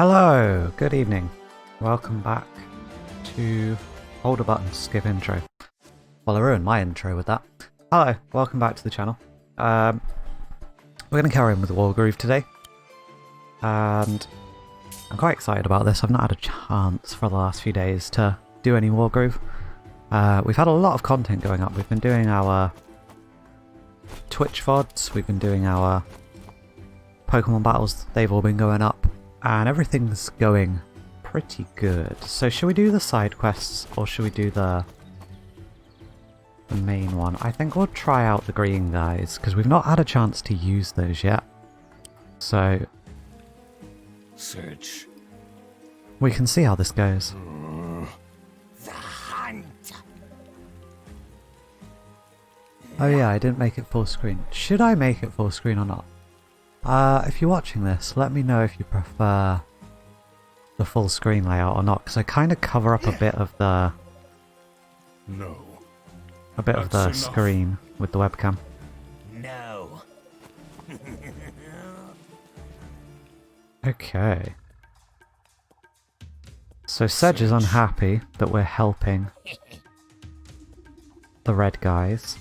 Hello, good evening. Welcome back to hold a button to skip intro. Well, I ruined my intro with that. Hello, welcome back to the channel. We're going to carry on with Wargroove today. And I'm quite excited about this. I've not had a chance for the last few days to do any Wargroove. We've had a lot of content going up. We've been doing our Twitch VODs, we've been doing our Pokemon battles, they've all been going up. And everything's going pretty good. So should we do the side quests or should we do the main one? I think we'll try out the green guys because we've not had a chance to use those yet. So Sedge. We can see how this goes. The hunt. Oh yeah, I didn't make it full screen. Should I make it full screen or not? If you're watching this, let me know if you prefer the full screen layout or not, because I kind of cover up a bit of the screen with the webcam. No. Okay. So Sedge is unhappy that we're helping the red guys.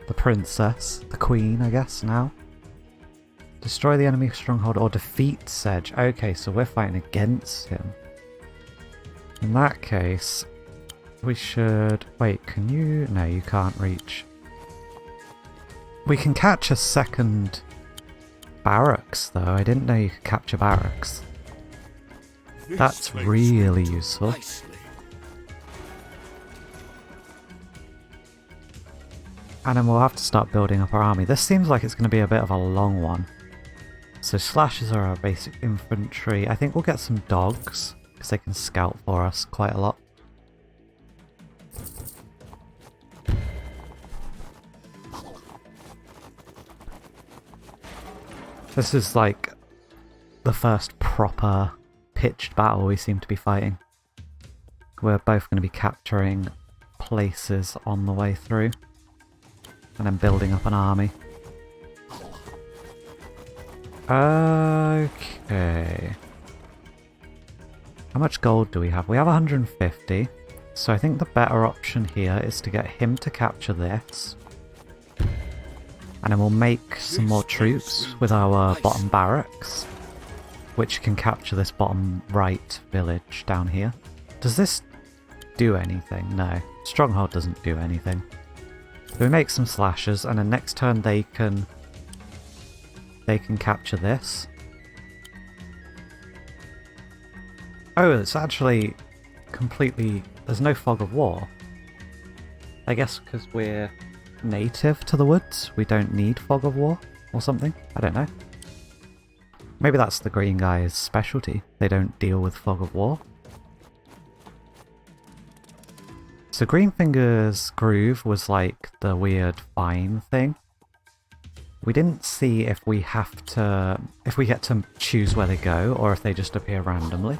The princess, the queen, I guess, now. Destroy the enemy stronghold or defeat Sedge. Okay, so we're fighting against him. In that case, we should... Wait, can you... No, you can't reach. We can catch a second barracks, though. I didn't know you could capture barracks. That's really useful. Nicely. And then we'll have to start building up our army. This seems like it's going to be a bit of a long one. So slashers are our basic infantry. I think we'll get some dogs, because they can scout for us quite a lot. This is like the first proper pitched battle we seem to be fighting. We're both going to be capturing places on the way through. And then building up an army. Okay. How much gold do we have? We have 150. So I think the better option here is to get him to capture this. And then we'll make some more troops with our bottom barracks. Which can capture this bottom right village down here. Does this do anything? No. Stronghold doesn't do anything. So we make some slashers, and then next turn they can capture this. Oh, it's actually completely... There's no fog of war. I guess because we're native to the woods, we don't need fog of war or something. I don't know. Maybe that's the green guy's specialty. They don't deal with fog of war. So Greenfinger's groove was like the weird vine thing. We didn't see if we have to... if we get to choose where they go, or if they just appear randomly.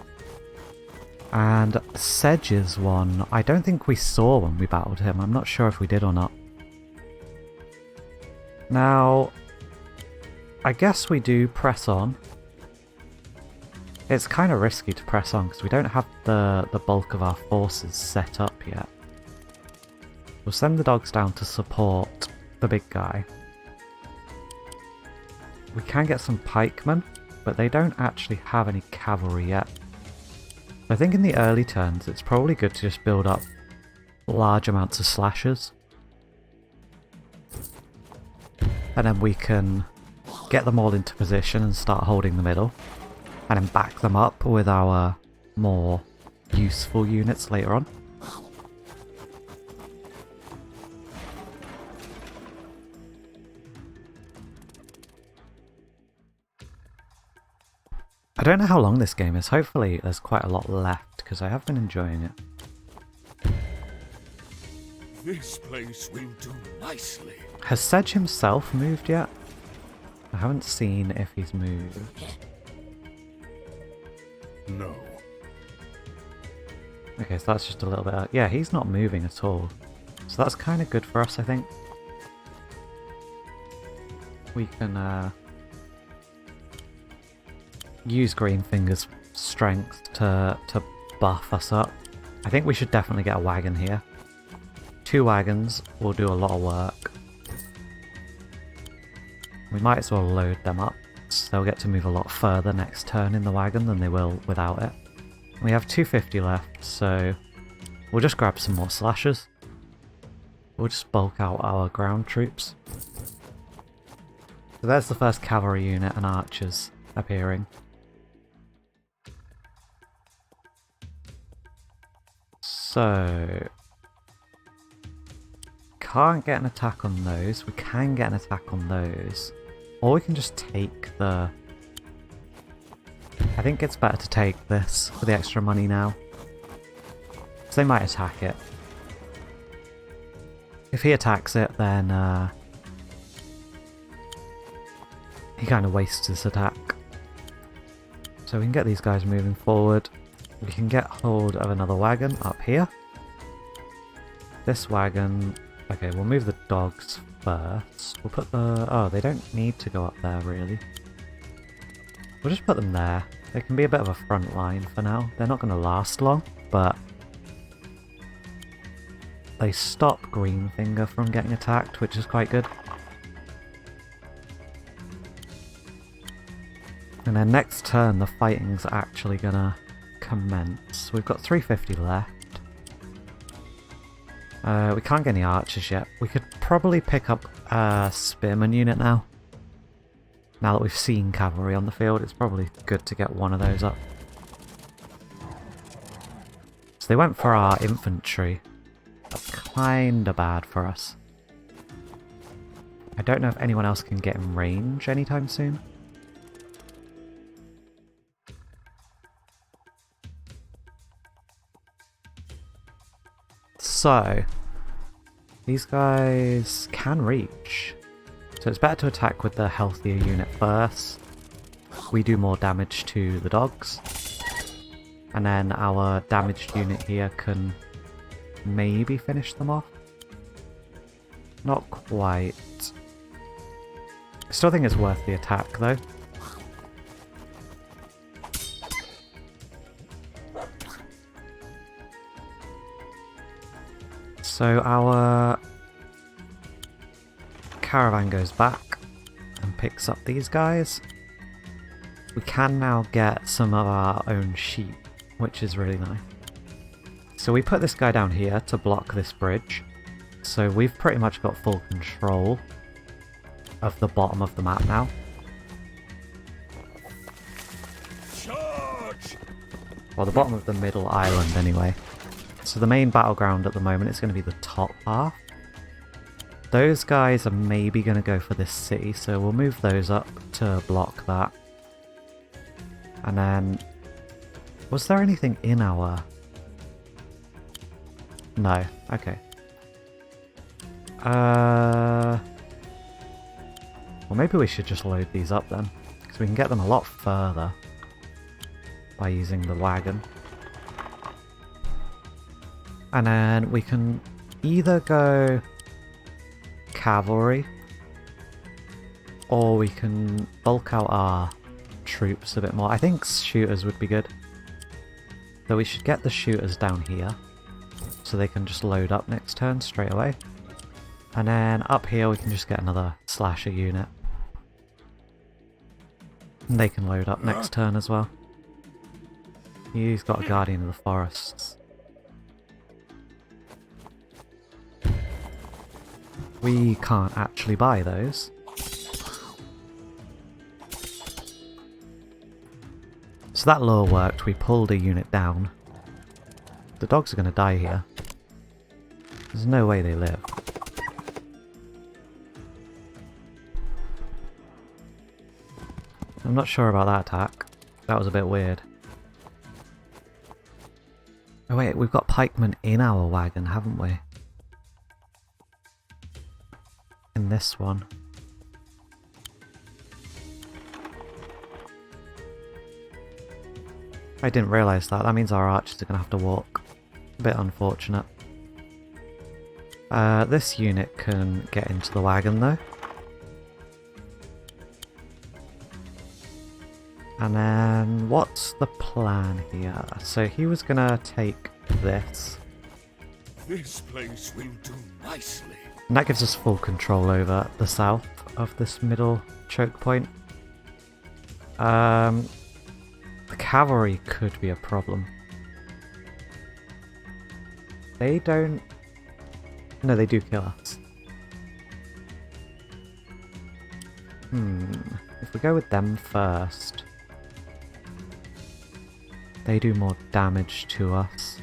And Sedge's one, I don't think we saw when we battled him. I'm not sure if we did or not. Now, I guess we do press on. It's kind of risky to press on because we don't have the bulk of our forces set up yet. We'll send the dogs down to support the big guy. We can get some pikemen, but they don't actually have any cavalry yet. I think in the early turns it's probably good to just build up large amounts of slashers. And then we can get them all into position and start holding the middle. And then back them up with our more useful units later on. I don't know how long this game is. Hopefully there's quite a lot left, because I have been enjoying it. This place will do nicely. Has Sedge himself moved yet? I haven't seen if he's moved. No. Okay, so that's just a little bit... yeah, he's not moving at all. So that's kind of good for us, I think. We can use Greenfinger's strength to buff us up. I think we should definitely get a wagon here. 2 wagons will do a lot of work. We might as well load them up, so they'll get to move a lot further next turn in the wagon than they will without it. We have 250 left, so we'll just grab some more slashers. We'll just bulk out our ground troops. So there's the first cavalry unit and archers appearing. So can't get an attack on those. We can get an attack on those. Or we can just take the... I think it's better to take this for the extra money now. Because they might attack it. If he attacks it, then he kind of wastes his attack. So we can get these guys moving forward. We can get hold of another wagon up here. This wagon... Okay, we'll move the dogs first. We'll put the... Oh, they don't need to go up there, really. We'll just put them there. They can be a bit of a front line for now. They're not going to last long, but... They stop Greenfinger from getting attacked, which is quite good. And then next turn, the fighting's actually going to commence. We've got 350 left. We can't get any archers yet. We could probably pick up a spearman unit now. Now that we've seen cavalry on the field, it's probably good to get one of those up. So they went for our infantry. That's kinda bad for us. I don't know if anyone else can get in range anytime soon. So, these guys can reach. So it's better to attack with the healthier unit first. We do more damage to the dogs. And then our damaged unit here can maybe finish them off. Not quite. I still think it's worth the attack though. So our caravan goes back and picks up these guys. We can now get some of our own sheep, which is really nice. So we put this guy down here to block this bridge. So we've pretty much got full control of the bottom of the map now. Charge! Well, the bottom of the middle island anyway. So the main battleground at the moment is going to be the top half. Those guys are maybe going to go for this city, so we'll move those up to block that. And then... Was there anything in our... No. Okay. Well, maybe we should just load these up then, because we can get them a lot further by using the wagon. And then we can either go cavalry, or we can bulk out our troops a bit more. I think shooters would be good. So we should get the shooters down here, so they can just load up next turn straight away. And then up here we can just get another slasher unit. And they can load up next turn as well. He's got a guardian of the forests. We can't actually buy those. So that lure worked, we pulled a unit down. The dogs are going to die here. There's no way they live. I'm not sure about that attack. That was a bit weird. Oh wait, we've got pikemen in our wagon, haven't we? In this one. I didn't realise that. That means our archers are going to have to walk. A bit unfortunate. This unit can get into the wagon though. And then what's the plan here? So he was gonna take this. This place will do nicely. And that gives us full control over the south of this middle choke point. The cavalry could be a problem. They don't... No, they do kill us. If we go with them first... They do more damage to us.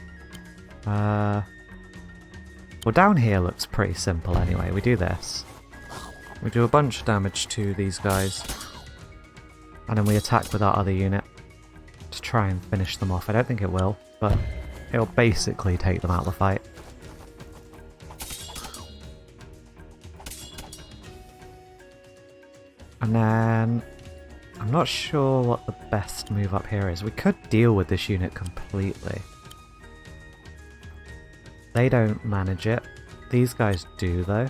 Well, down here looks pretty simple anyway. We do this. We do a bunch of damage to these guys. And then we attack with our other unit to try and finish them off. I don't think it will, but it'll basically take them out of the fight. And then... I'm not sure what the best move up here is. We could deal with this unit completely. They don't manage it. These guys do, though.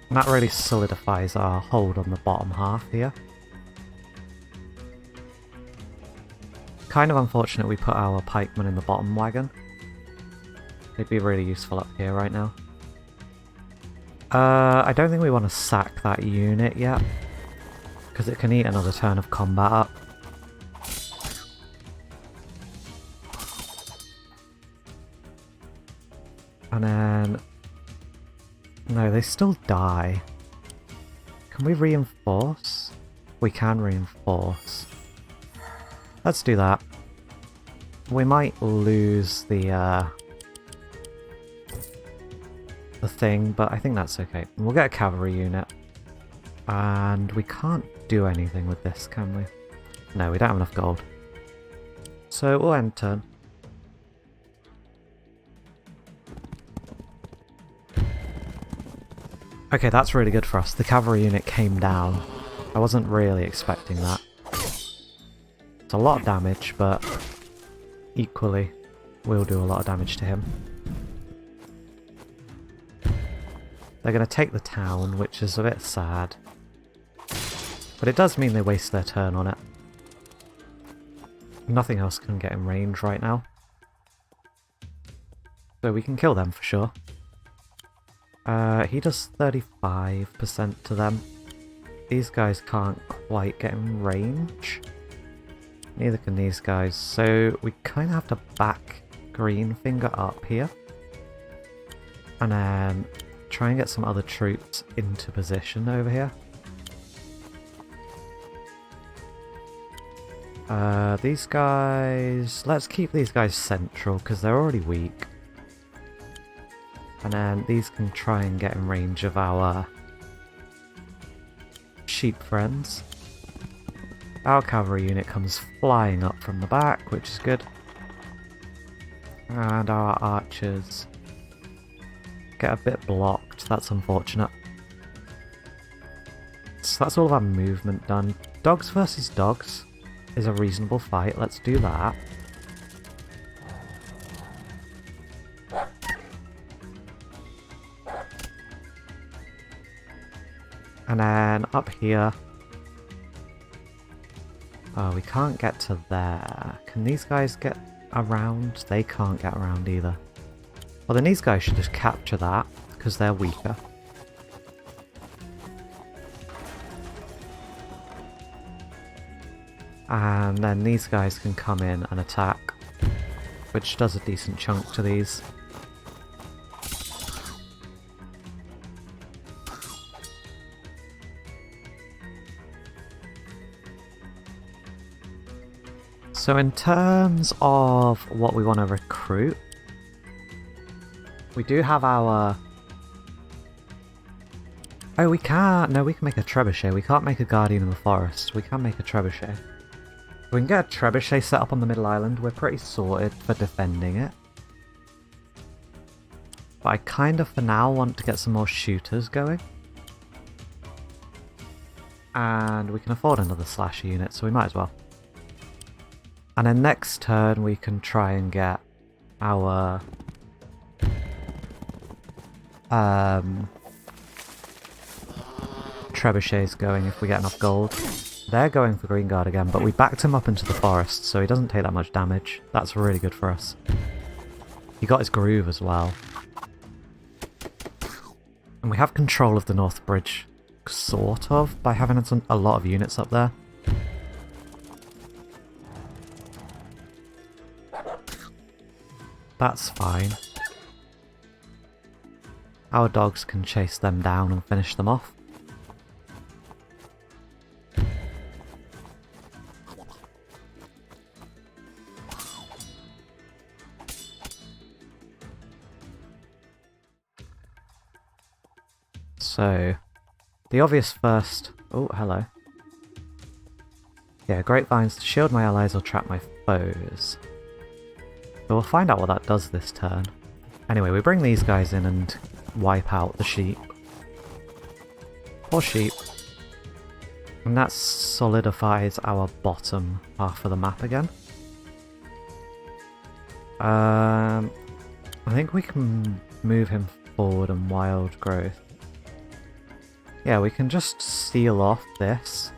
And that really solidifies our hold on the bottom half here. Kind of unfortunate we put our pikemen in the bottom wagon. They'd be really useful up here right now. I don't think we want to sack that unit yet, because it can eat another turn of combat up. And then... No, they still die. Can we reinforce? We can reinforce. Let's do that. We might lose the thing, but I think that's okay. We'll get a cavalry unit. And we can't do anything with this, can we? No, we don't have enough gold. So we'll end turn. Okay, that's really good for us. The cavalry unit came down. I wasn't really expecting that. It's a lot of damage, but equally we'll do a lot of damage to him. They're going to take the town, which is a bit sad. But it does mean they waste their turn on it. Nothing else can get in range right now. So we can kill them for sure. He does 35% to them. These guys can't quite get in range. Neither can these guys. So we kind of have to back Greenfinger up here. And then try and get some other troops into position over here. These guys... Let's keep these guys central because they're already weak. And then these can try and get in range of our sheep friends. Our cavalry unit comes flying up from the back, which is good. And our archers get a bit blocked. That's unfortunate. So that's all of our movement done. Dogs versus dogs is a reasonable fight. Let's do that. And then up here... Oh, we can't get to there. Can these guys get around? They can't get around either. Well, then these guys should just capture that, because they're weaker. And then these guys can come in and attack, which does a decent chunk to these. So in terms of what we want to recruit, we do have our... Oh, we can't... No, we can make a trebuchet. We can't make a guardian of the forest. We can make a trebuchet. If we can get a trebuchet set up on the middle island, we're pretty sorted for defending it. But I kind of, for now, want to get some more shooters going. And we can afford another slasher unit, so we might as well. And then next turn we can try and get our trebuchets going if we get enough gold. They're going for Green Guard again, but we backed him up into the forest, so he doesn't take that much damage. That's really good for us. He got his groove as well. And we have control of the North Bridge, sort of, by having a lot of units up there. That's fine. Our dogs can chase them down and finish them off. So, the obvious first... Oh, hello. Yeah, grapevines to shield my allies or trap my foes. But we'll find out what that does this turn. Anyway, we bring these guys in and wipe out the sheep. Or sheep. And that solidifies our bottom half of the map again. I think we can move him forward and wild growth. Yeah, we can just seal off this.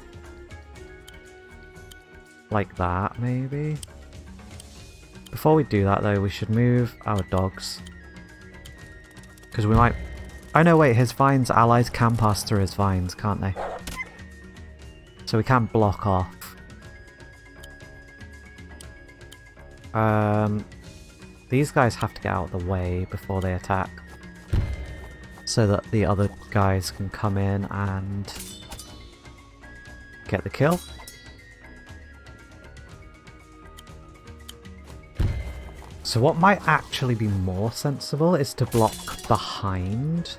Like that, maybe? Before we do that, though, we should move our dogs. Because we might... Oh, no, wait, his vines, allies can pass through his vines, can't they? So we can block off. These guys have to get out of the way before they attack. So that the other guys can come in and get the kill. So what might actually be more sensible is to block behind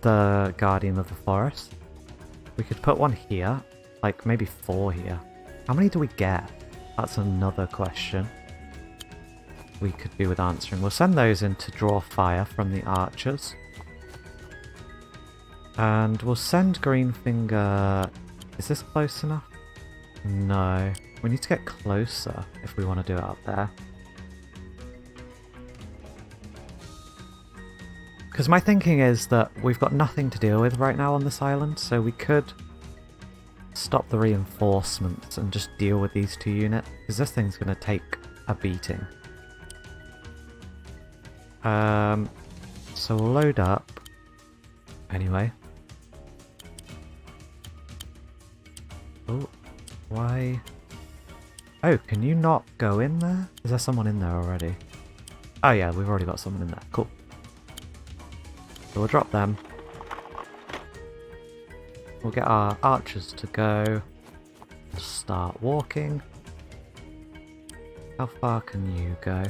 the Guardian of the Forest. We could put one here, like maybe 4 here. How many do we get? That's another question we could do with answering. We'll send those in to draw fire from the archers. And we'll send Greenfinger... Is this close enough? No. We need to get closer if we want to do it up there. Because my thinking is that we've got nothing to deal with right now on this island, so we could stop the reinforcements and just deal with these 2 units. Because this thing's going to take a beating. So we'll load up. Anyway. Oh, why? Oh, can you not go in there? Is there someone in there already? Oh yeah, we've already got someone in there. Cool. So we'll drop them. We'll get our archers to go. Start walking. How far can you go?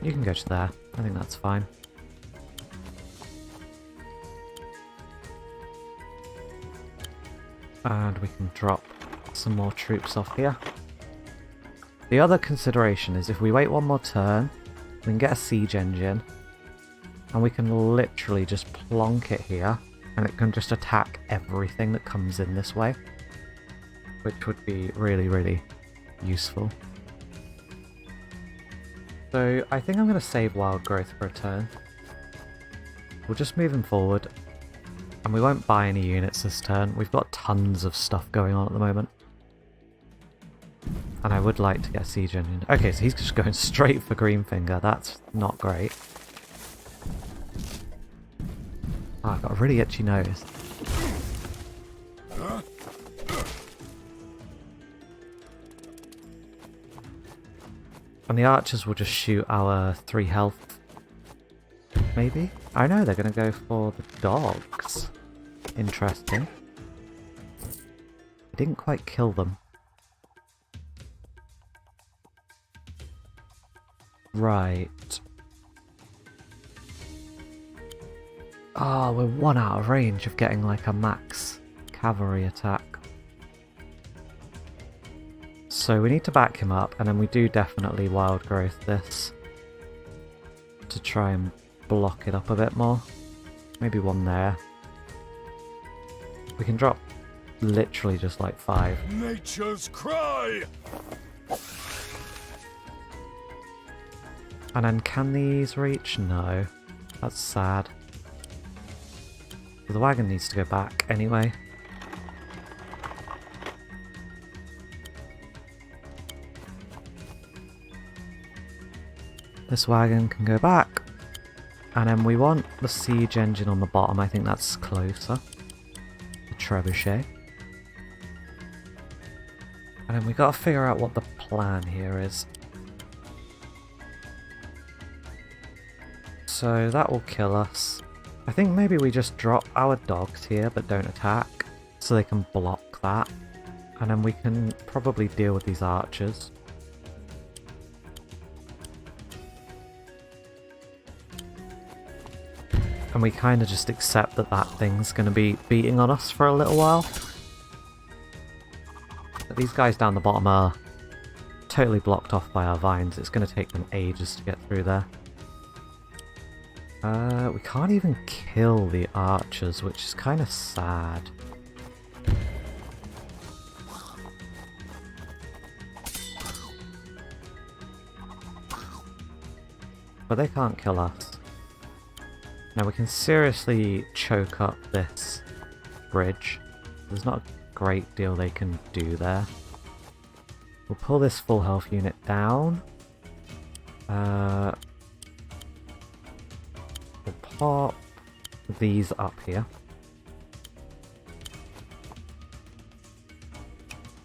You can go to there. I think that's fine. And we can drop some more troops off here. The other consideration is if we wait one more turn, we can get a siege engine. And we can literally just plonk it here. And it can just attack everything that comes in this way. Which would be really, really useful. So I think I'm going to save wild growth for a turn. We'll just move him forward. And we won't buy any units this turn. We've got tons of stuff going on at the moment. And I would like to get a siege engine. Okay, so he's just going straight for Greenfinger. That's not great. Oh, I've got a really itchy nose. And the archers will just shoot our 3 health. Maybe? I know, they're going to go for the dogs. Interesting. I didn't quite kill them. Right. Oh, we're 1 out of range of getting like a max cavalry attack. So we need to back him up, and then we do definitely wild growth this to try and block it up a bit more. Maybe 1 there. We can drop literally just like 5. Nature's cry! And then can these reach? No. That's sad. So the wagon needs to go back anyway. This wagon can go back. And then we want the siege engine on the bottom. I think that's closer. The trebuchet. And then we gotta figure out what the plan here is. So that will kill us. I think maybe we just drop our dogs here but don't attack. So they can block that. And then we can probably deal with these archers. And we kind of just accept that that thing's going to be beating on us for a little while. But these guys down the bottom are totally blocked off by our vines. It's going to take them ages to get through there. We can't even kill the archers, which is kind of sad. But they can't kill us. Now we can seriously choke up this bridge. There's not a great deal they can do there. We'll pull this full health unit down. We'll pop these up here.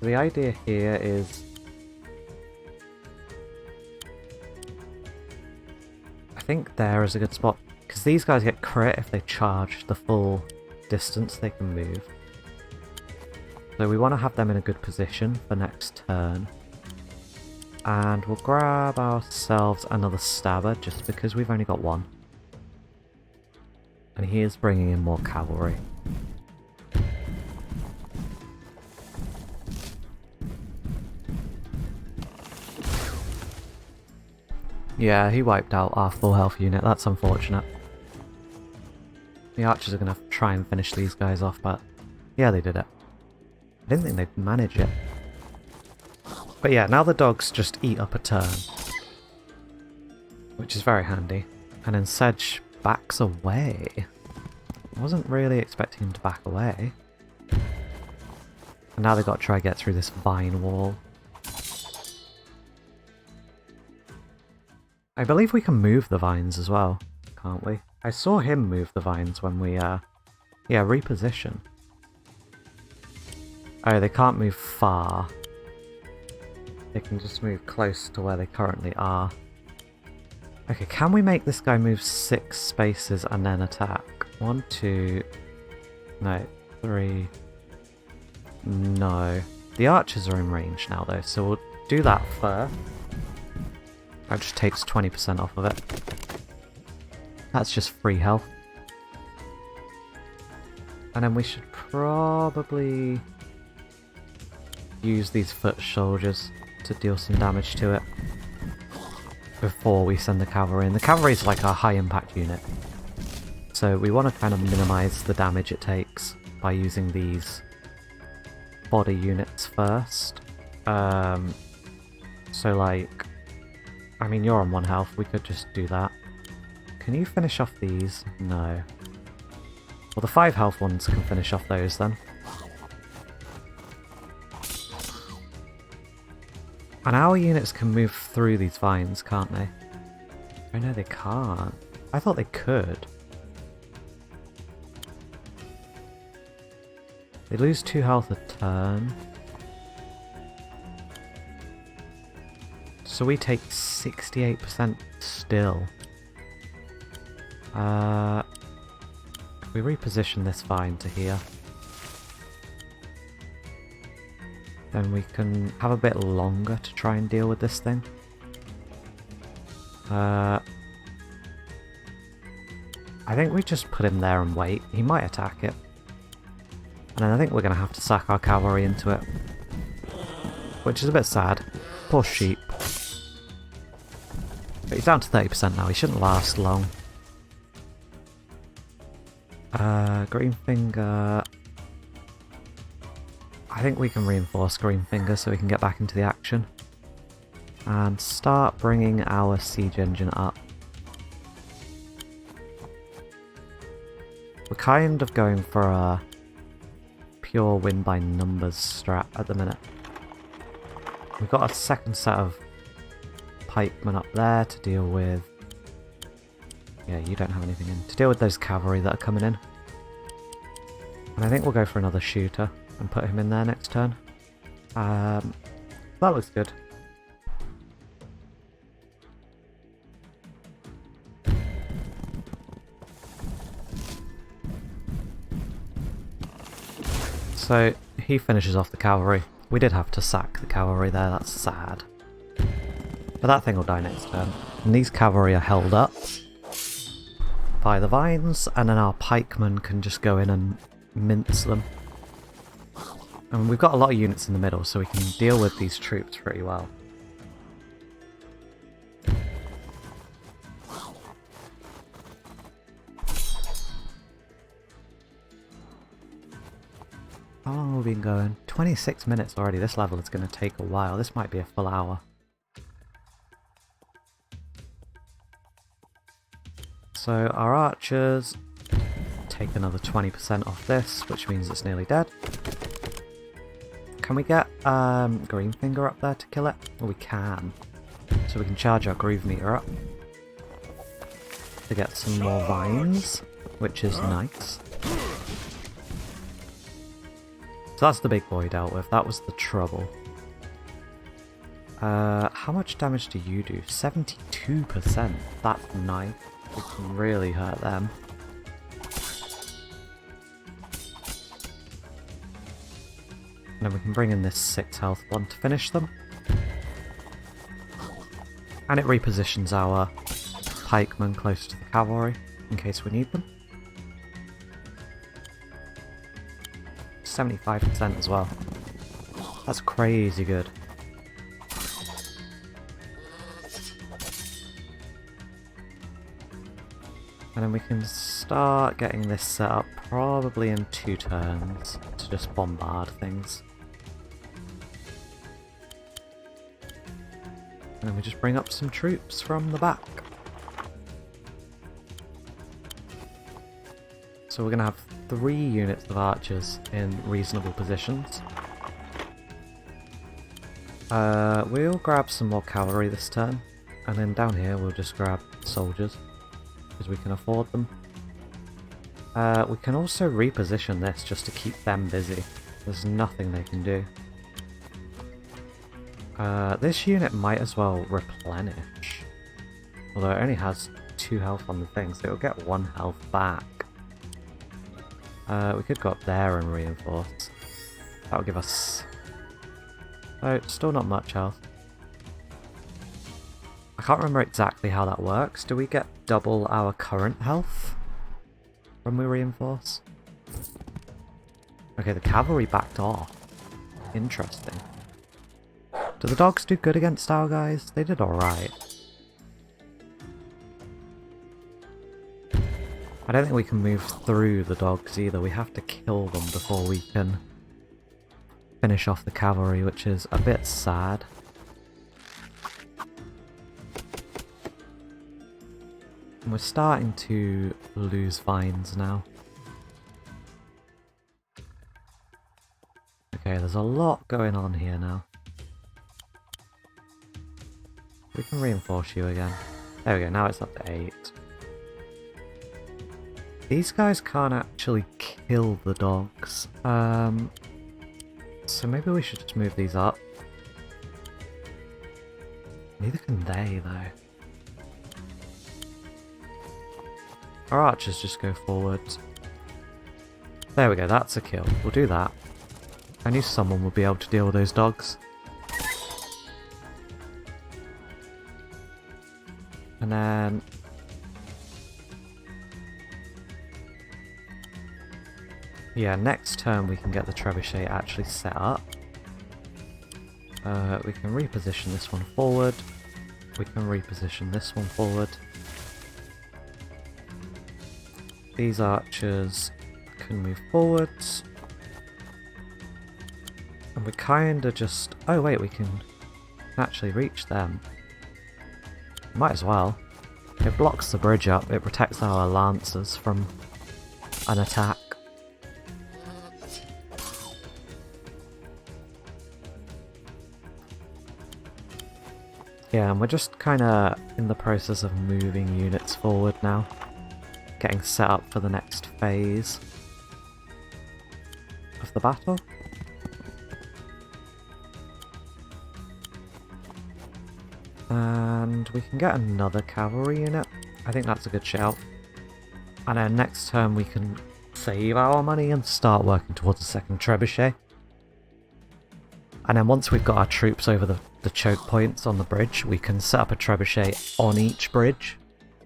The idea here is I think there is a good spot. Because these guys get crit if they charge the full distance they can move. So we want to have them in a good position for next turn. And we'll grab ourselves another stabber just because we've only got one. And he is bringing in more cavalry. Yeah, he wiped out our full health unit. That's unfortunate. The archers are going to try and finish these guys off, but yeah, they did it. I didn't think they'd manage it. But yeah, now the dogs just eat up a turn. Which is very handy. And then Sedge backs away. I wasn't really expecting him to back away. And now they've got to try and get through this vine wall. I believe we can move the vines as well, can't we? I saw him move the vines when we, reposition. Oh, they can't move far. They can just move close to where they currently are. Okay, can we make this guy move 6 spaces and then attack? 1, 2... No, 3... No. The archers are in range now though, so we'll do that first. That just takes 20% off of it. That's just free health. And then we should probably use these foot soldiers to deal some damage to it before we send the cavalry in. The cavalry is like our high impact unit. So we want to kind of minimise the damage it takes by using these body units first. So like... I mean, you're on 1 health, we could just do that. Can you finish off these? No. Well, the 5 health ones can finish off those then. And our units can move through these vines, can't they? Oh no, they can't. I thought they could. They lose 2 health a turn. So we take 68% still. If we reposition this vine to here, then we can have a bit longer to try and deal with this thing. I think we just put him there and wait. He might attack it. And then I think we're going to have to sack our cavalry into it. Which is a bit sad. Poor sheep. But he's down to 30% now, he shouldn't last long. Greenfinger... I think we can reinforce Greenfinger so we can get back into the action. And start bringing our siege engine up. We're kind of going for a pure win by numbers strat at the minute. We've got a second set of pikemen up there to deal with. Yeah, you don't have anything in. To deal with those cavalry that are coming in. And I think we'll go for another shooter and put him in there next turn. That looks good. So he finishes off the cavalry. We did have to sack the cavalry there, that's sad. But that thing will die next turn. And these cavalry are held up by the vines, and then our pikemen can just go in and mince them. And we've got a lot of units in the middle, so we can deal with these troops pretty well. How long have we been going? 26 minutes already. This level is going to take a while. This might be a full hour. So our archers take another 20% off this, which means it's nearly dead. Can we get Greenfinger up there to kill it? Well, we can. So we can charge our groove meter up to get some more vines, which is nice. So that's the big boy dealt with. That was the trouble. How much damage do you do? 72%. That's nice. We can really hurt them. And then we can bring in this 6 health one to finish them. And it repositions our pikemen close to the cavalry in case we need them. 75% as well. That's crazy good. And then we can start getting this set up probably in 2 turns to just bombard things. And then we just bring up some troops from the back. So we're going to have 3 units of archers in reasonable positions. We'll grab some more cavalry this turn, and then down here we'll just grab soldiers, because we can afford them. We can also reposition this just to keep them busy. There's nothing they can do. This unit might as well replenish, although it only has 2 health on the thing, so it'll get 1 health back. We could go up there and reinforce. That would give us... Oh, still not much health. I can't remember exactly how that works. Do we get double our current health when we reinforce? Okay, the cavalry backed off. Interesting. Do the dogs do good against our guys? They did alright. I don't think we can move through the dogs either. We have to kill them before we can finish off the cavalry, which is a bit sad. And we're starting to lose vines now. Okay, there's a lot going on here now. We can reinforce you again. There we go, now it's up to 8. These guys can't actually kill the dogs. So maybe we should just move these up. Neither can they, though. Our archers just go forward. There we go, that's a kill. We'll do that. I knew someone would be able to deal with those dogs. And then... yeah, next turn we can get the trebuchet actually set up. We can reposition this one forward. We can reposition this one forward. These archers can move forwards. And we kinda just... oh wait, we can actually reach them. Might as well. It blocks the bridge up, it protects our lancers from an attack. Yeah, and we're just kind of in the process of moving units forward now. Getting set up for the next phase of the battle. And we can get another cavalry unit. I think that's a good shout. And then next turn we can save our money and start working towards a second trebuchet. And then once we've got our troops over the choke points on the bridge, we can set up a trebuchet on each bridge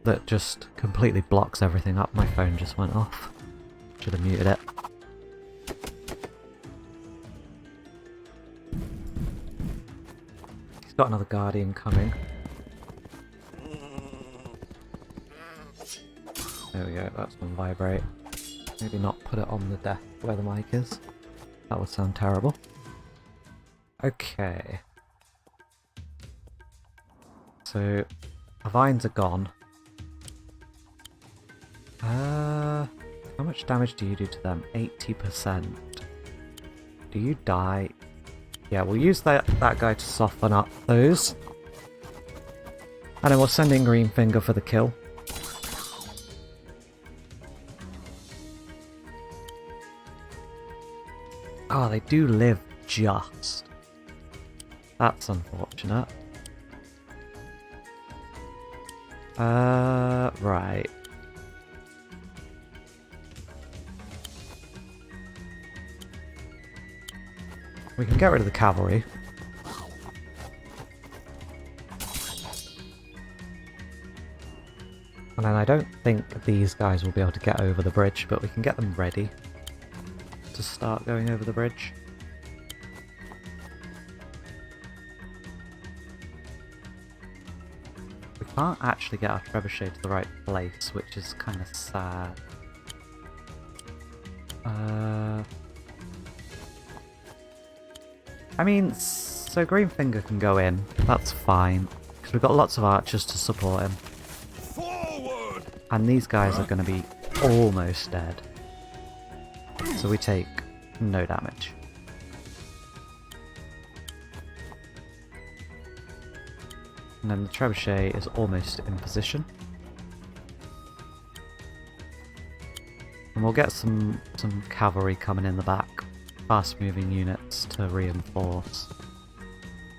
that just completely blocks everything up. My phone just went off. Should have muted it. He's got another guardian coming. There we go, that's on vibrate. Maybe not put it on the desk where the mic is. That would sound terrible. Okay. So, our vines are gone. How much damage do you do to them? 80%. Do you die? Yeah, we'll use that guy to soften up those. And then we'll send in Greenfinger for the kill. Oh, they do live just. That's unfortunate. Right. We can get rid of the cavalry. And then I don't think these guys will be able to get over the bridge, but we can get them ready to start going over the bridge. We can't actually get our trebuchet to the right place, which is kind of sad. I mean, so Greenfinger can go in, that's fine, because we've got lots of archers to support him. Forward! And these guys are going to be almost dead. So we take no damage. And then the trebuchet is almost in position. And we'll get some cavalry coming in the back. Fast moving units to reinforce.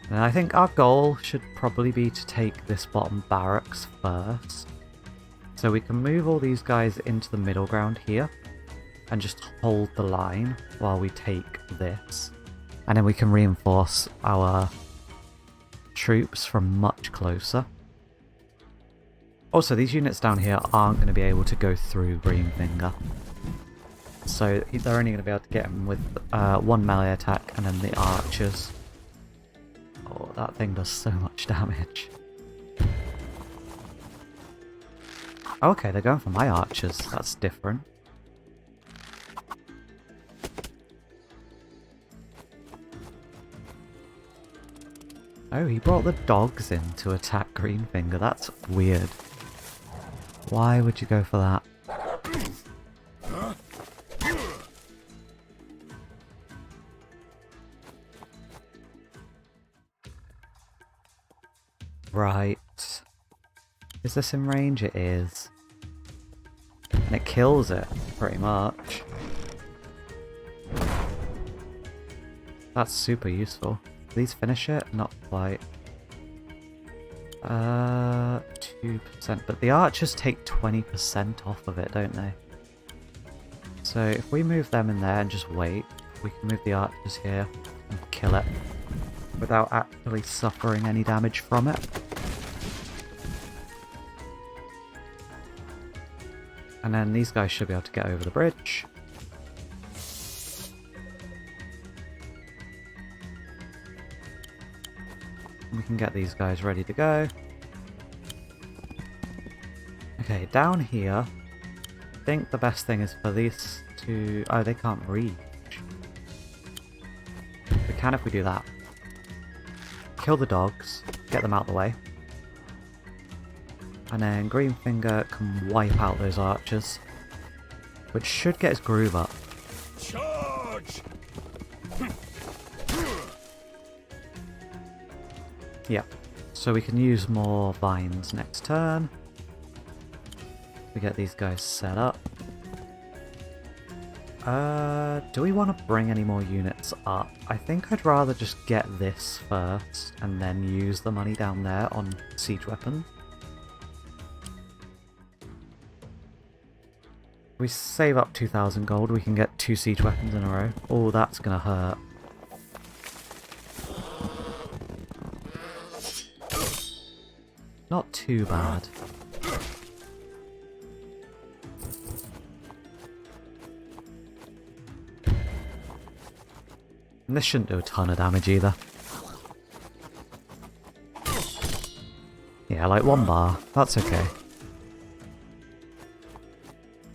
And I think our goal should probably be to take this bottom barracks first. So we can move all these guys into the middle ground here. And just hold the line while we take this. And then we can reinforce our troops from much closer. Also, these units down here aren't going to be able to go through Greenfinger. So they're only going to be able to get him with one melee attack and then the archers. Oh, that thing does so much damage. Okay, they're going for my archers. That's different. Oh, he brought the dogs in to attack Greenfinger. That's weird. Why would you go for that? Right. Is this in range? It is. And it kills it, pretty much. That's super useful. Please finish it? Not quite. 2%. But the archers take 20% off of it, don't they? So if we move them in there and just wait, we can move the archers here and kill it without actually suffering any damage from it. And then these guys should be able to get over the bridge. We can get these guys ready to go. Okay, down here, I think the best thing is for these to... Oh, they can't reach. We can if we do that. Kill the dogs, get them out of the way. And then Greenfinger can wipe out those archers. which should get his groove up. Charge! Yeah, so we can use more vines next turn. We get these guys set up. Do we want to bring any more units up? I think I'd rather just get this first and then use the money down there on siege weapons. We save up 2,000 gold, we can get 2 siege weapons in a row. Oh, that's gonna hurt. Not too bad. And this shouldn't do a ton of damage either. Yeah, like 1 bar. That's okay.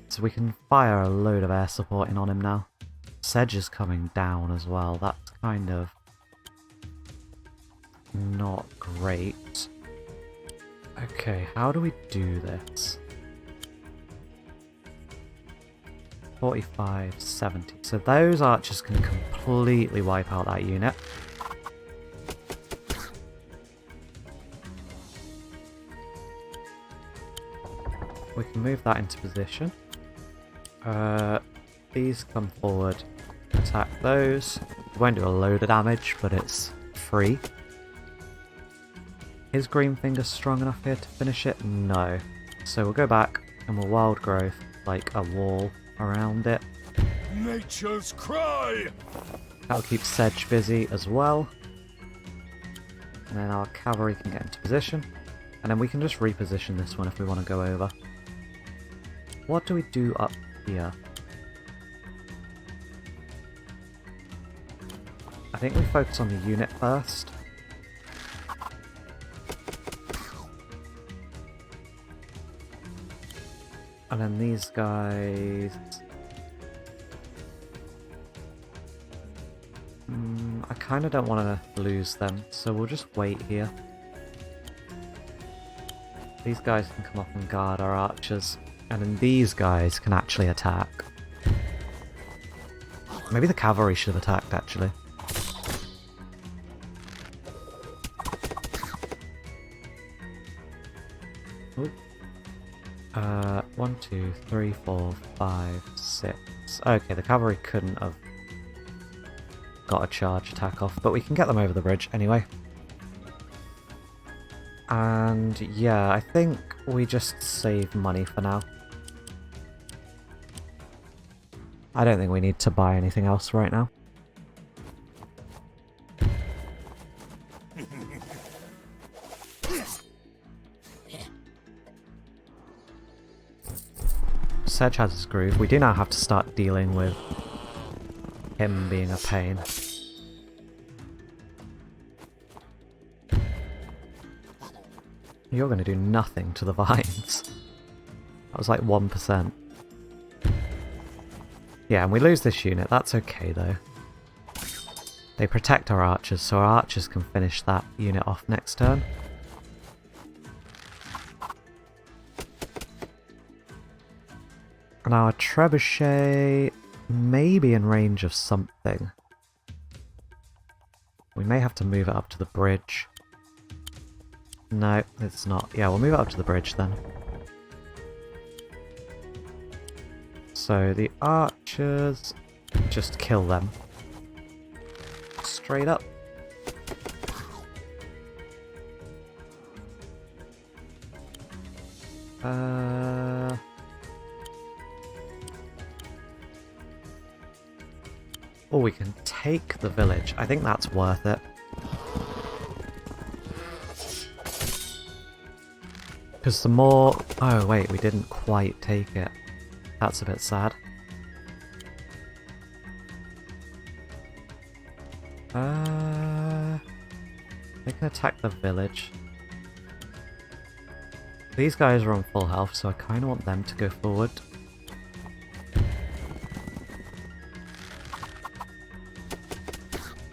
So we can fire a load of air support in on him now. Sedge is coming down as well. That's kind of not great. Okay, how do we do this? 45, 70. So those archers can completely wipe out that unit. We can move that into position. These come forward, attack those. It won't do a load of damage, but it's free. Is Greenfinger strong enough here to finish it? No. So we'll go back and we'll wild growth like a wall around it. Nature's cry! That'll keep Sedge busy as well. And then our cavalry can get into position. And then we can just reposition this one if we want to go over. What do we do up here? I think we focus on the unit first. And then these guys... I kind of don't want to lose them, so we'll just wait here. These guys can come up and guard our archers, and then these guys can actually attack. Maybe the cavalry should have attacked, actually. Ooh. 1, 2, 3, 4, 5, 6. Okay, the cavalry couldn't have got a charge attack off, but we can get them over the bridge anyway. And yeah, I think we just save money for now. I don't think we need to buy anything else right now. Sedge has his groove. We do now have to start dealing with him being a pain. You're going to do nothing to the vines. That was like 1%. Yeah, and we lose this unit. That's okay, though. They protect our archers, so our archers can finish that unit off next turn. And our trebuchet may be in range of something. We may have to move it up to the bridge. No, it's not. Yeah, we'll move it up to the bridge then. So the archers, just kill them. Straight up. Oh, we can take the village. I think that's worth it. Because the more... Oh wait, we didn't quite take it. That's a bit sad. They can attack the village. These guys are on full health, so I kind of want them to go forward.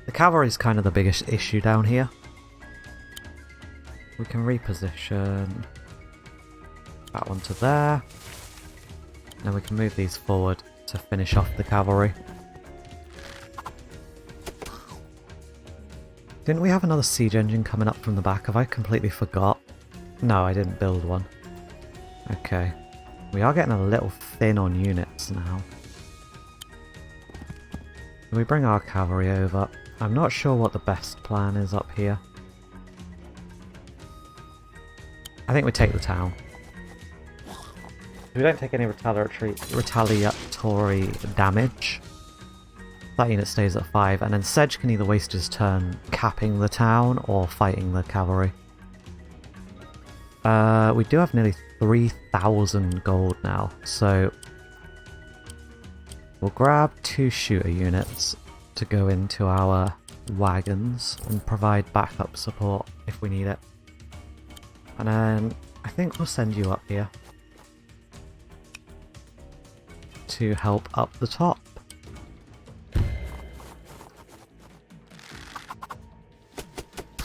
The cavalry is kind of the biggest issue down here. We can reposition that one to there. Then we can move these forward to finish off the cavalry. Didn't we have another siege engine coming up from the back? Have I completely forgot? No, I didn't build one. Okay. We are getting a little thin on units now. We bring our cavalry over. I'm not sure what the best plan is up here. I think we take the town. We don't take any retaliatory damage. That unit stays at 5, and then Sedge can either waste his turn capping the town or fighting the cavalry. We do have nearly 3,000 gold now, so we'll grab 2 shooter units to go into our wagons and provide backup support if we need it. And then I think we'll send you up here to help up the top.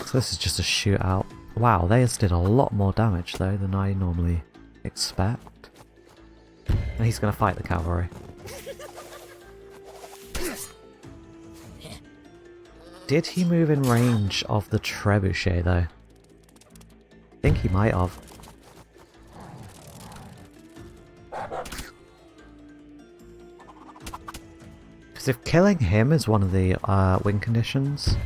So this is just a shootout. Wow, they just did a lot more damage though than I normally expect. And he's going to fight the cavalry. Did he move in range of the trebuchet though? I think he might have. Because if killing him is one of the win conditions,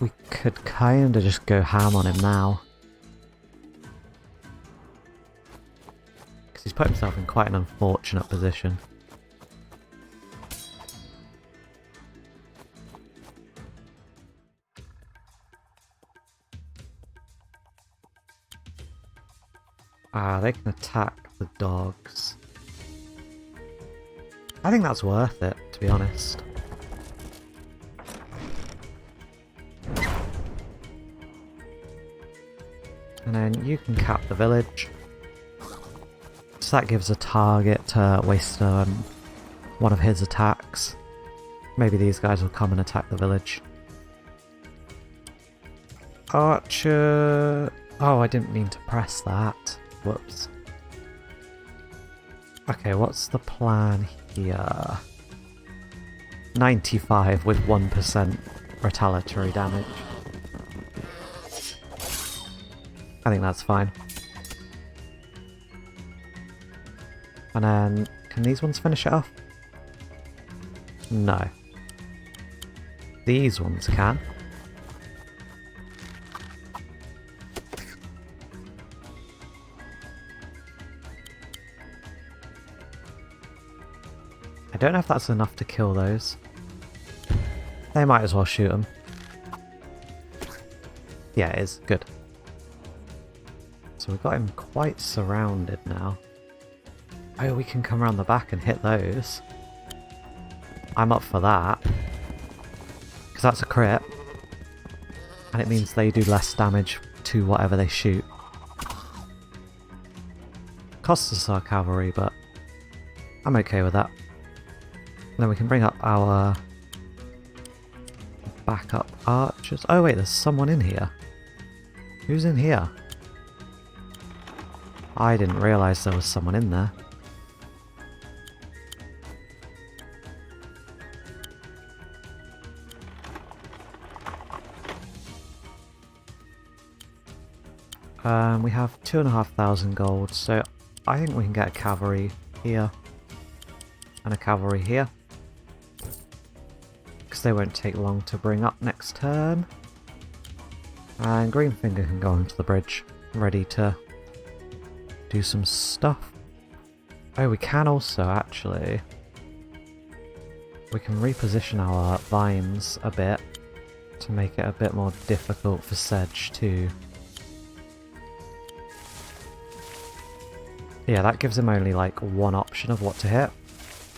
we could kinda just go ham on him now. Because he's put himself in quite an unfortunate position. Ah, they can attack the dogs. I think that's worth it, to be honest. And then you can cap the village. So that gives a target to waste one of his attacks. Maybe these guys will come and attack the village. Archer... Oh, I didn't mean to press that. Whoops. Okay, what's the plan here? 95 with 1% retaliatory damage. I think that's fine. And then, can these ones finish it off? No. These ones can. I don't know if that's enough to kill those. They might as well shoot them. Yeah, it is. Good. So we've got him quite surrounded now. Oh, we can come around the back and hit those. I'm up for that. Because that's a crit. And it means they do less damage to whatever they shoot. Costs us our cavalry, but I'm okay with that. Then we can bring up our backup archers. Oh wait, there's someone in here. Who's in here? I didn't realise there was someone in there. We have 2,500 gold, so I think we can get a cavalry here and a cavalry here. Because they won't take long to bring up next turn. And Greenfinger can go onto the bridge, ready to do some stuff. Oh, we can also actually... We can reposition our vines a bit to make it a bit more difficult for Sedge to... Yeah, that gives him only like one option of what to hit.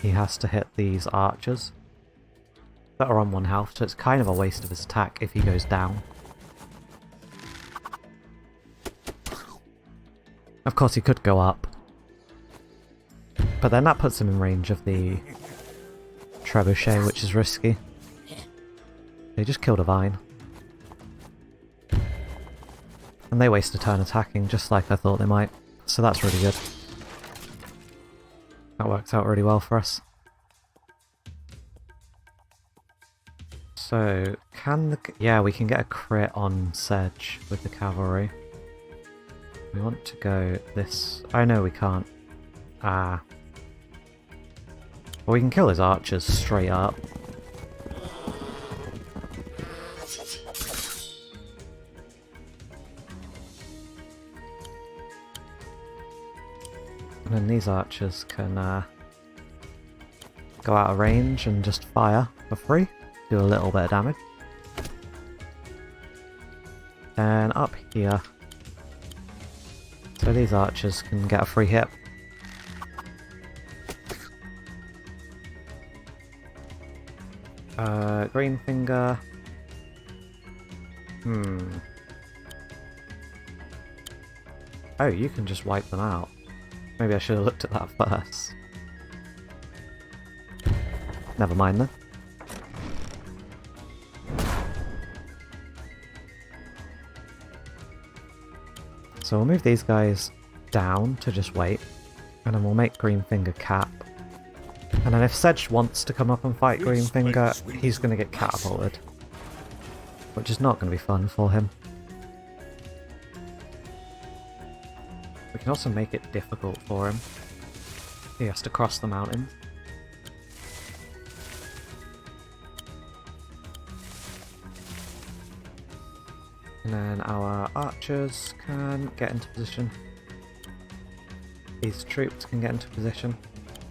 He has to hit these archers that are on 1 health, so it's kind of a waste of his attack if he goes down. Of course he could go up, but then that puts him in range of the trebuchet, which is risky. They just killed a vine. And they waste a turn attacking, just like I thought they might, so that's really good. That works out really well for us. So, can the... yeah, we can get a crit on Sedge with the cavalry. We want to go this... oh no, we can't. Ah. Well, we can kill his archers straight up. And then these archers can go out of range and just fire for free. Do a little bit of damage. Then up here. So these archers can get a free hit. Greenfinger. Oh, you can just wipe them out. Maybe I should have looked at that first. Never mind then. So we'll move these guys down to just wait, and then we'll make Greenfinger cap. And then if Sedge wants to come up and fight Greenfinger, he's going to get catapulted. Which is not going to be fun for him. We can also make it difficult for him. He has to cross the mountain. And then our archers can get into position. These troops can get into position.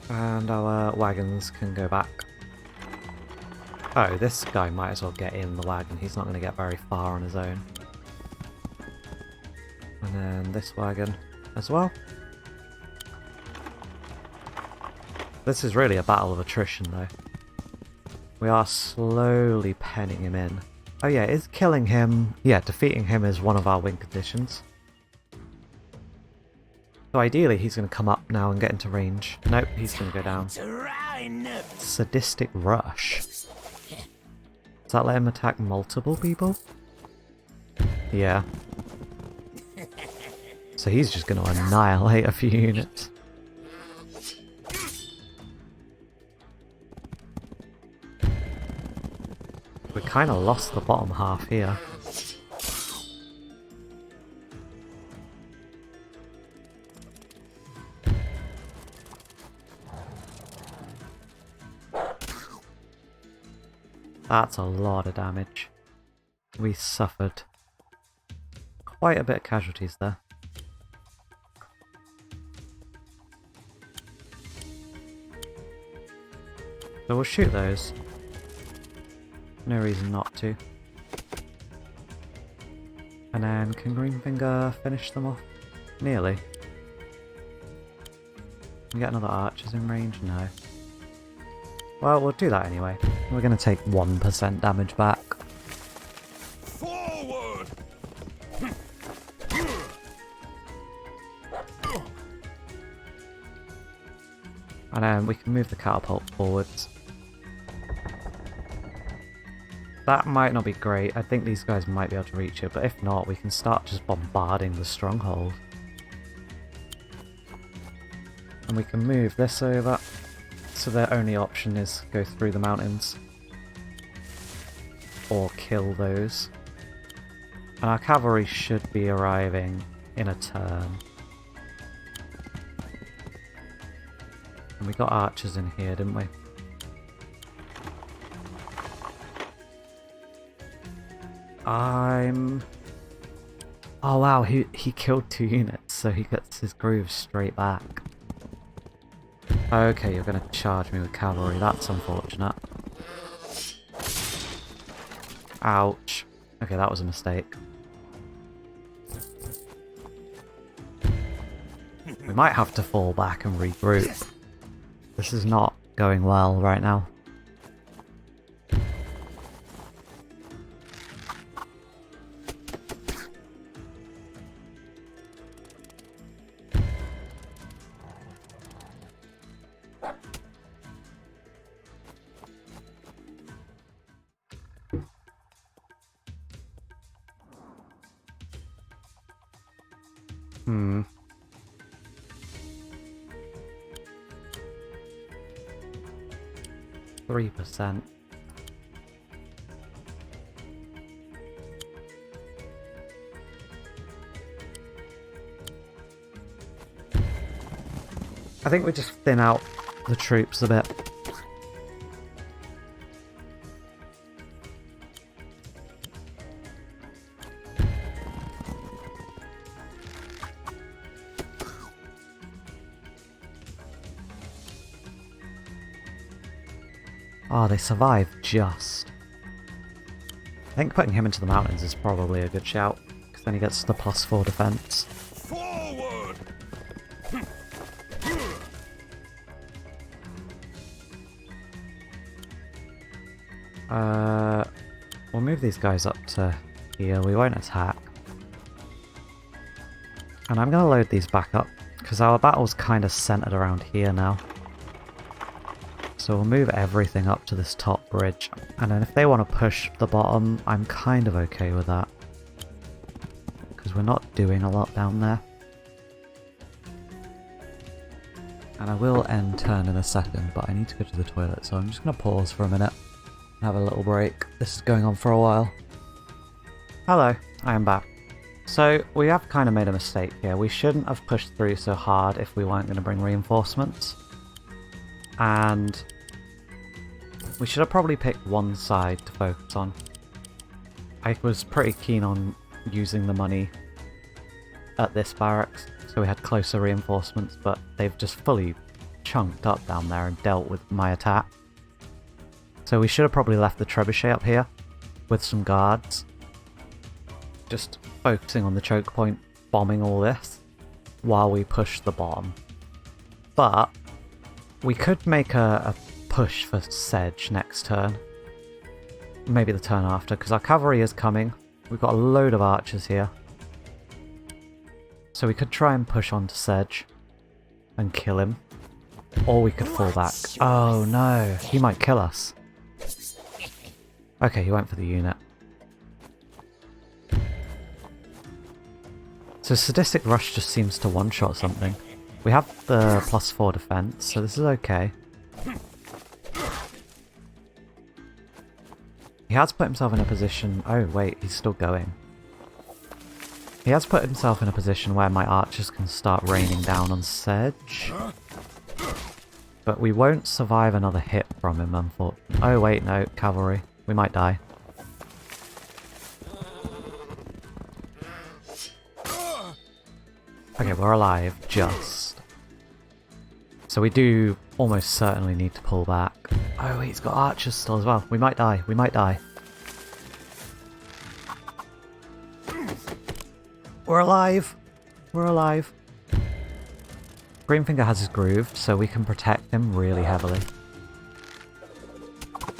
And our wagons can go back. Oh, this guy might as well get in the wagon. He's not going to get very far on his own. And then this wagon as well. This is really a battle of attrition though. We are slowly penning him in. Oh yeah, is killing him... yeah, defeating him is one of our win conditions. So ideally he's going to come up now and get into range. Nope, he's going to go down. Sadistic Rush. Does that let him attack multiple people? Yeah. So he's just going to annihilate a few units. We kind of lost the bottom half here. That's a lot of damage. We suffered quite a bit of casualties there. So we'll shoot those. No reason not to. And then can Greenfinger finish them off? Nearly. Can we get another archers in range? No. Well, we'll do that anyway. We're going to take 1% damage back. Forward! And then we can move the catapult forwards. That might not be great. I think these guys might be able to reach it, but if not, we can start just bombarding the stronghold. And we can move this over, so their only option is go through the mountains. Or kill those. And our cavalry should be arriving in a turn. And we got archers in here, didn't we? Oh wow, he killed 2 units, so he gets his groove straight back. Okay, you're going to charge me with cavalry, that's unfortunate. Ouch. Okay, that was a mistake. We might have to fall back and regroup. This is not going well right now. 3%. I think we just thin out the troops a bit. Oh, they survived just. I think putting him into the mountains is probably a good shout, because then he gets the +4 defense. Forward! We'll move these guys up to here. We won't attack. And I'm going to load these back up, because our battle's kind of centered around here now. So we'll move everything up to this top bridge. And then if they want to push the bottom, I'm kind of okay with that. Because we're not doing a lot down there. And I will end turn in a second, but I need to go to the toilet, so I'm just going to pause for a minute and have a little break. This is going on for a while. Hello, I am back. So we have kind of made a mistake here. We shouldn't have pushed through so hard if we weren't going to bring reinforcements. And we should have probably picked one side to focus on. I was pretty keen on using the money at this barracks, so we had closer reinforcements, but they've just fully chunked up down there and dealt with my attack. So we should have probably left the trebuchet up here with some guards, just focusing on the choke point, bombing all this while we push the bottom. But we could make a push for Sedge next turn. Maybe the turn after, because our cavalry is coming. We've got a load of archers here. So we could try and push on to Sedge and kill him. Or we could fall back. Oh no, he might kill us. Okay, he went for the unit. So Sadistic Rush just seems to one-shot something. We have the +4 defense, so this is okay. He has put himself in a position... Oh wait, he's still going. He has put himself in a position where my archers can start raining down on Sedge. But we won't survive another hit from him, unfortunately. Oh wait, no, cavalry. We might die. Okay, we're alive, just. So we do almost certainly need to pull back. Oh wait, he's got archers still as well. We might die, we might die. We're alive! We're alive. Greenfinger has his groove, so we can protect him really heavily.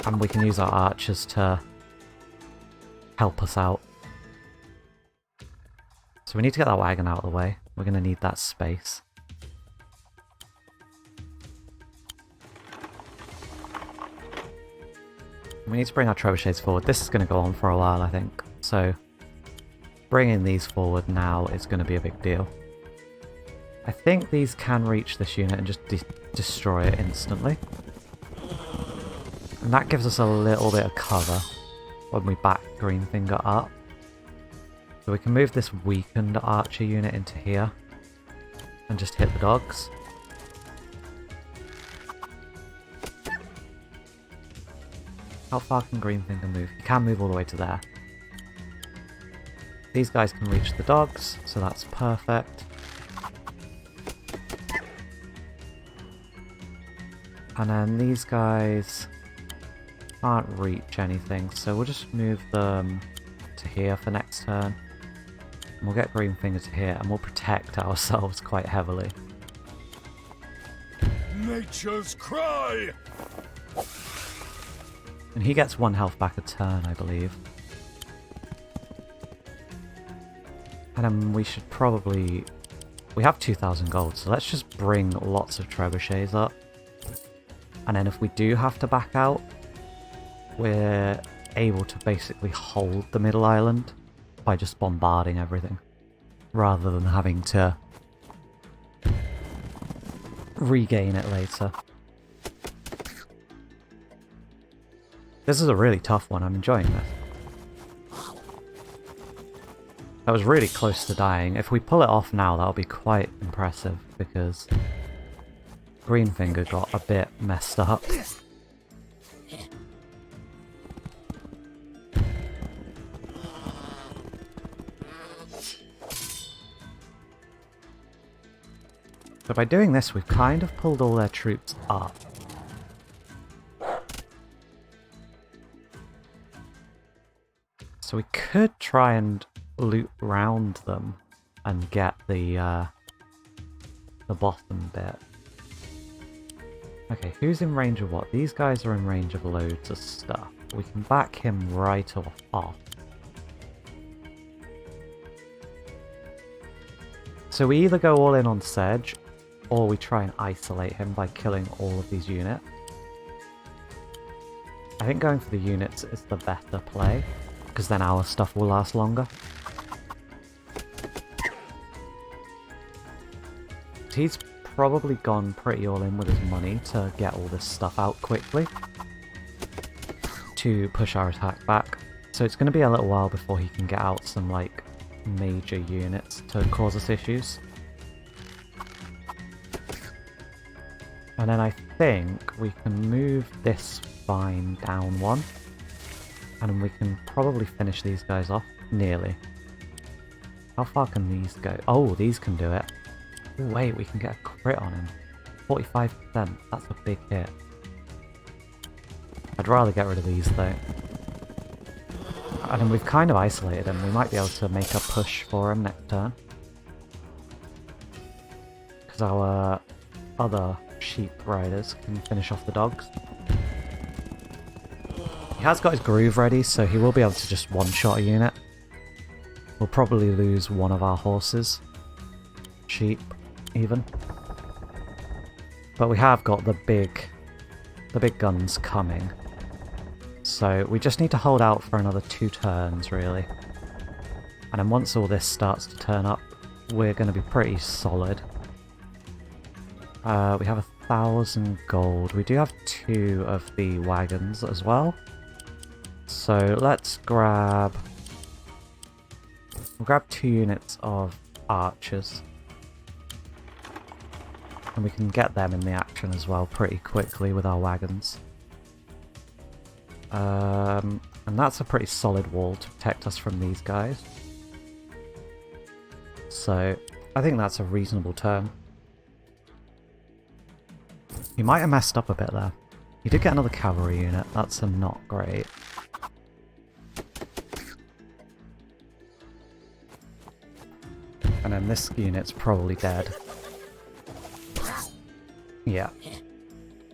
And we can use our archers to help us out. So we need to get that wagon out of the way. We're going to need that space. We need to bring our trebuchets forward. This is going to go on for a while, I think. So bringing these forward now is going to be a big deal. I think these can reach this unit and just destroy it instantly. And that gives us a little bit of cover when we back Greenfinger up. So we can move this weakened archer unit into here and just hit the dogs. How far can Greenfinger move? He can move all the way to there. These guys can reach the dogs, so that's perfect. And then these guys can't reach anything, so we'll just move them to here for next turn. And we'll get Greenfinger to here, and we'll protect ourselves quite heavily. Nature's cry! And he gets 1 health back a turn, I believe. And then we should probably... We have 2,000 gold, so let's just bring lots of trebuchets up. And then if we do have to back out, we're able to basically hold the middle island by just bombarding everything, rather than having to regain it later. This is a really tough one. I'm enjoying this. That was really close to dying. If we pull it off now, that'll be quite impressive because Greenfinger got a bit messed up. So by doing this, we've kind of pulled all their troops up. So we could try and loop round them and get the bottom bit. Okay, who's in range of what? These guys are in range of loads of stuff. We can back him right off. So we either go all in on Sedge, or we try and isolate him by killing all of these units. I think going for the units is the better play, because then our stuff will last longer. He's probably gone pretty all in with his money to get all this stuff out quickly to push our attack back. So it's going to be a little while before he can get out some like major units to cause us issues. And then I think we can move this vine down one. And we can probably finish these guys off. Nearly. How far can these go? Oh, these can do it. Ooh, wait, we can get a crit on him. 45%. That's a big hit. I'd rather get rid of these though. And then we've kind of isolated him. We might be able to make a push for him next turn. Because our other sheep riders can finish off the dogs. He has got his groove ready, so he will be able to just one-shot a unit. We'll probably lose one of our horses. Sheep, even. But we have got the big guns coming. So we just need to hold out for another 2 turns, really. And then once all this starts to turn up, we're going to be pretty solid. We have 1,000 gold. We do have 2 of the wagons as well. So let's grab... We'll grab 2 units of archers. And we can get them in the action as well pretty quickly with our wagons. And that's a pretty solid wall to protect us from these guys. So I think that's a reasonable turn. He might have messed up a bit there. He did get another cavalry unit. That's not great. And then this unit's probably dead. Yeah.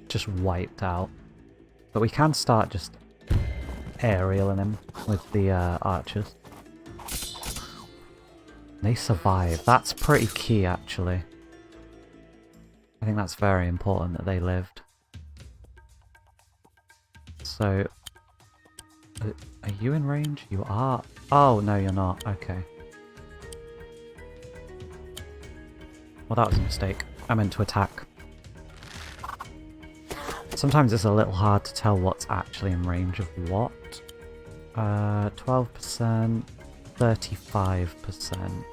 Just wiped out. But we can start just aerialing him with the archers. They survive. That's pretty key, actually. I think that's very important that they lived. So, are you in range? You are. Oh, no, you're not. Okay. Well, that was a mistake. I meant to attack. Sometimes it's a little hard to tell what's actually in range of what. 12%, 35%.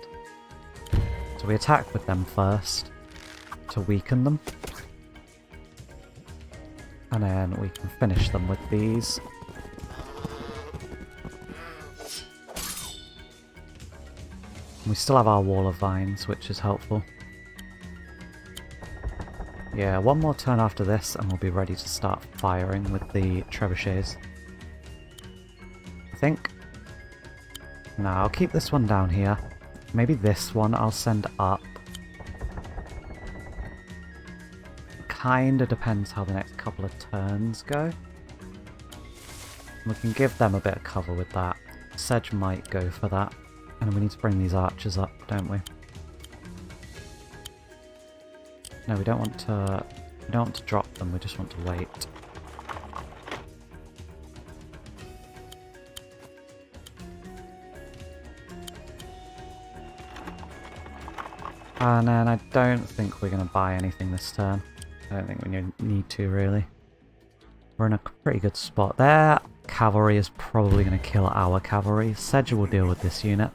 So we attack with them first to weaken them. And then we can finish them with these. We still have our wall of vines, which is helpful. Yeah, one more turn after this and we'll be ready to start firing with the trebuchets. I think. No, I'll keep this one down here. Maybe this one I'll send up. Kinda depends how the next couple of turns go. We can give them a bit of cover with that. Sedge might go for that. And we need to bring these archers up, don't we? No, we don't want to drop them, we just want to wait. And then I don't think we're going to buy anything this turn. I don't think we need to, really. We're in a pretty good spot. Their cavalry is probably going to kill our cavalry. Sedge will deal with this unit.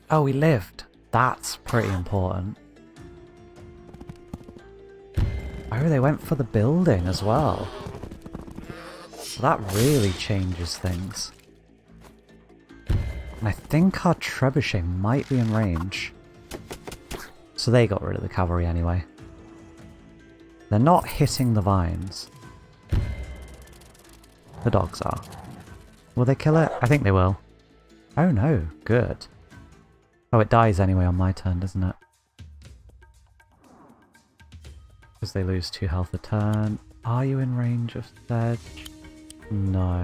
Oh, he lived. That's pretty important. Oh, they went for the building as well. So that really changes things. And I think our trebuchet might be in range. So they got rid of the cavalry anyway. They're not hitting the vines. The dogs are. Will they kill it? I think they will. Oh no, good. Oh, it dies anyway on my turn, doesn't it? Because they lose 2 health a turn. Are you in range of Sedge? No.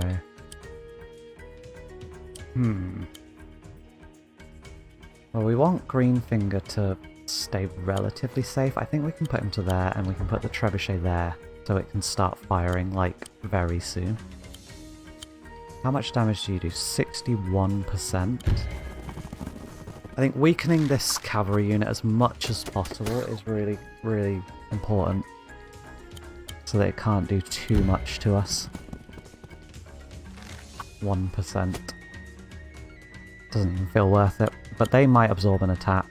Well, we want Greenfinger to stay relatively safe. I think we can put him to there, and we can put the trebuchet there, so it can start firing, like, very soon. How much damage do you do? 61%. I think weakening this cavalry unit as much as possible is really, really important, so that it can't do too much to us. 1%. Doesn't even feel worth it, but they might absorb an attack.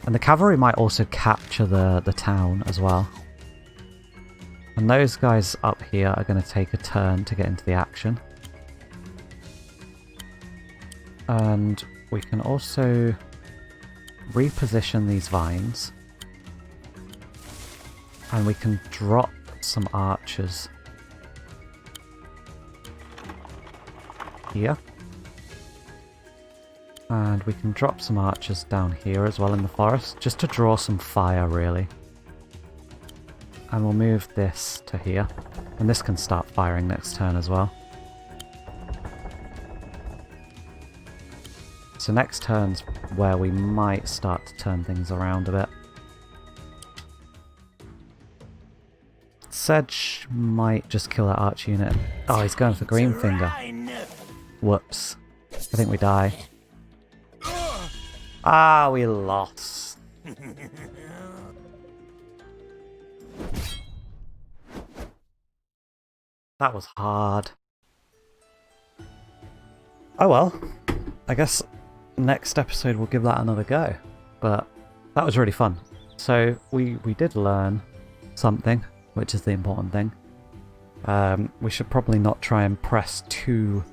And the cavalry might also capture the town as well. And those guys up here are going to take a turn to get into the action. And we can also reposition these vines. And we can drop some archers here. And we can drop some archers down here as well in the forest, just to draw some fire, really. And we'll move this to here. And this can start firing next turn as well. So next turn's where we might start to turn things around a bit. Sedge might just kill that archer unit. Oh, he's going for Greenfinger. Whoops. I think we die. Ah, we lost. That was hard. Oh well. I guess next episode we'll give that another go. But that was really fun. So we did learn something, which is the important thing. We should probably not try and press two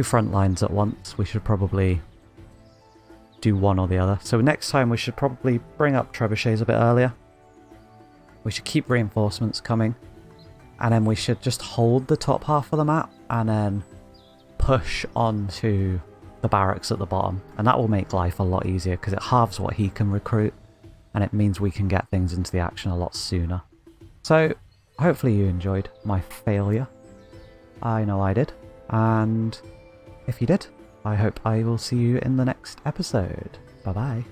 front lines at once. We should probably do one or the other. So next time we should probably bring up trebuchets a bit earlier. We should keep reinforcements coming. And then we should just hold the top half of the map and then push onto the barracks at the bottom. And that will make life a lot easier because it halves what he can recruit. And it means we can get things into the action a lot sooner. So hopefully you enjoyed my failure. I know I did. And if you did, I hope I will see you in the next episode. Bye bye.